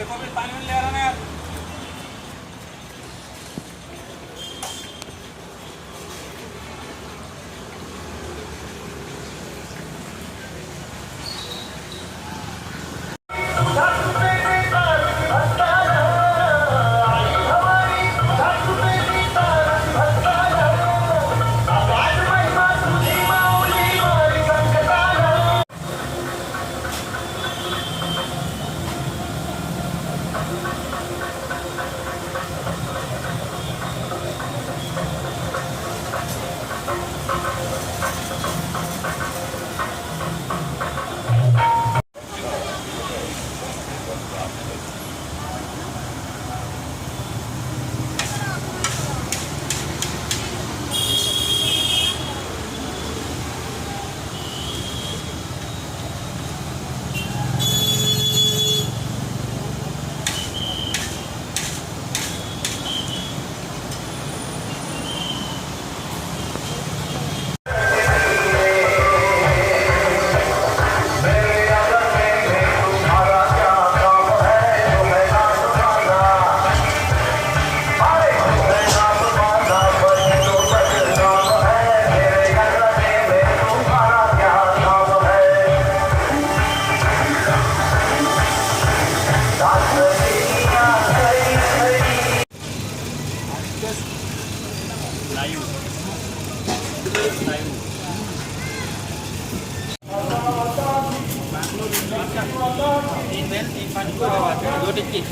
देखो भी पानी में ले रहा ना यार। दो टिकीट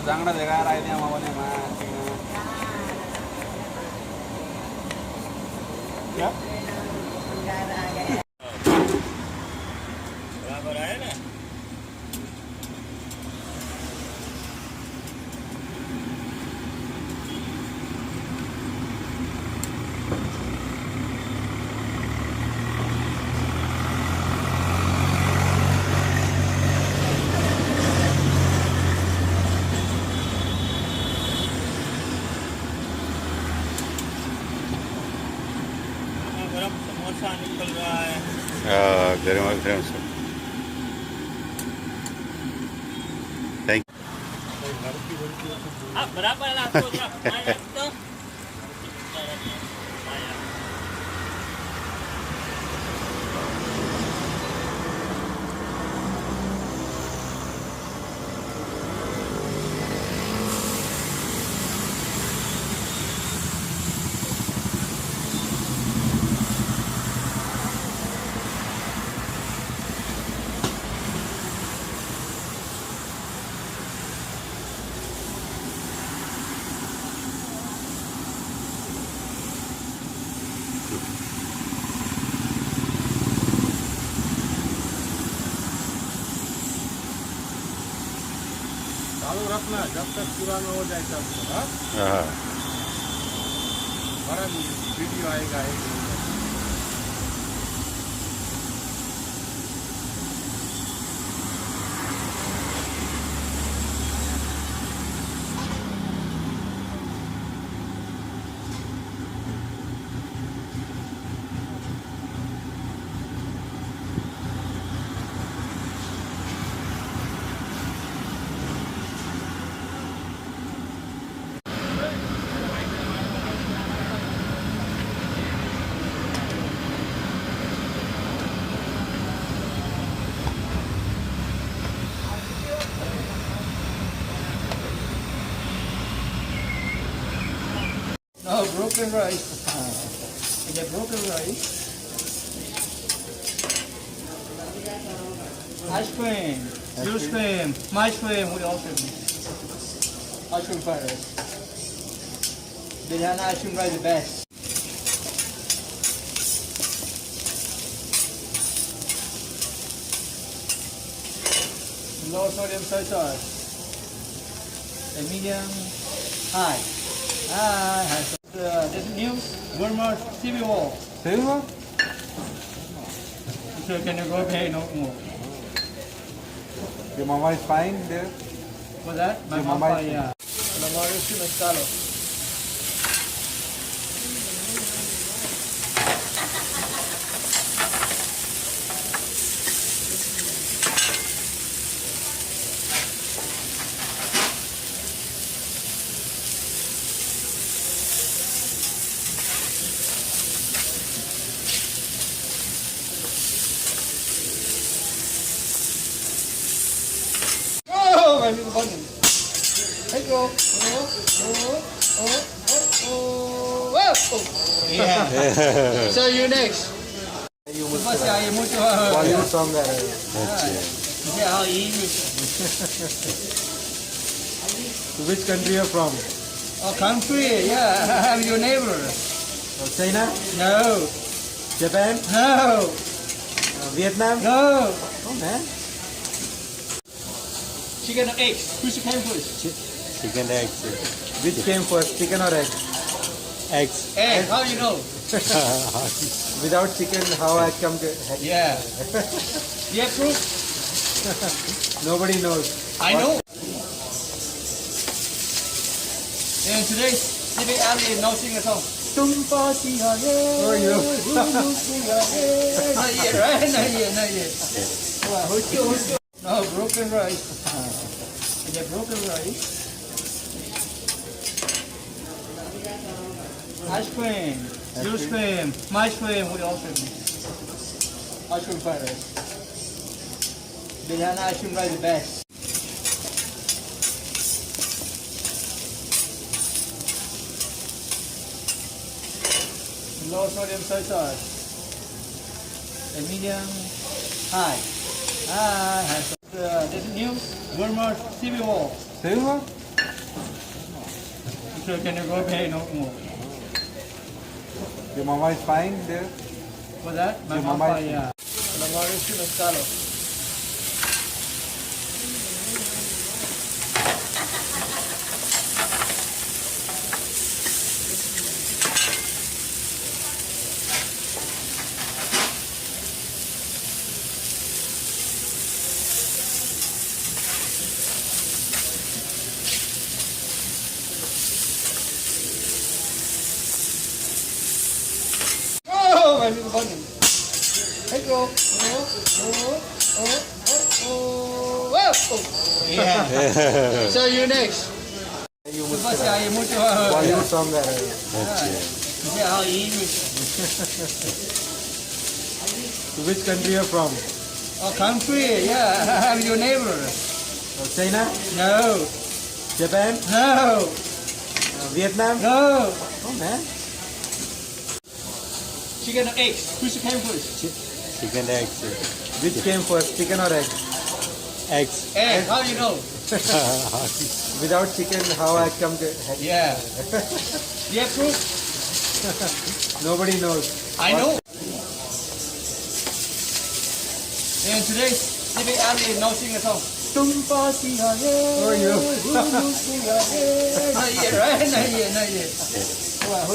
जांगड़ा जगह राय दिया मामले में क्या बराबर है ना समोसा निकल रहा है गरम गरम से थैंक बराबर चालू रखना जब तक पूरा न हो जाए तब तक, हाँ? हाँ बड़ा वीडियो आएगा एक No, broken rice. Is it broken rice? Ice cream, juice cream, ice cream with ice cream. Ice cream fried rice. Banana ice cream rice the best. Low sodium soy sauce. A medium high. This new Walmart TV wall. Silver? So can you go pay no more? Your mama is fine there? For that? My Your mom, mama is- yeah. My mom is too mezcalo. Oh, my little bunny. Let's go. Yeah. So you next. Basta ayaw mo ito. Bollywood song है अच्छा Yeah, how English. Which country you are from? Oh, country. Yeah, I'm your neighbor. China? No. Japan? No. Vietnam? No. Oh man. Chicken or eggs? Which came first? Chicken eggs Which came first, chicken or egg? Eggs Egg. How you know? Without chicken, how I come to Yeah. Yeah, proof. Nobody knows. I know. And today, Sibby Ali no sing a song. Tumpa siya Oh, you. Not yet, right? Not yet, not yet. No, broken rice. Is it broken rice? Ice cream, juice cream, ice cream with ice cream. Ice cream fried rice. Banana ice cream rice the best. Low sodium soy sauce. A medium high. This new Walmart TV wall. Silver? So can you go pay no more? Your mama is fine there? For that? My Your mom, mama is- yeah. My mom is too mezcalo. Oh, my little bunny. Let's go. Yeah. So you next. Basta ayaw mo ito. Bollywood song है अच्छा Yeah, how English. Which country you are from? Oh, country. Yeah, I'm your neighbor. China? No. Japan? No. Vietnam? No. Oh man. Chicken or eggs? Which came first? Chicken eggs Which came first, chicken or egg? Eggs Egg. How you know? Without chicken, how I come to Yeah. Yeah, proof. Nobody knows. I know. And today, 你俾Ali no sing a song. Oh, you. Not yet, right? Not yet. Wow,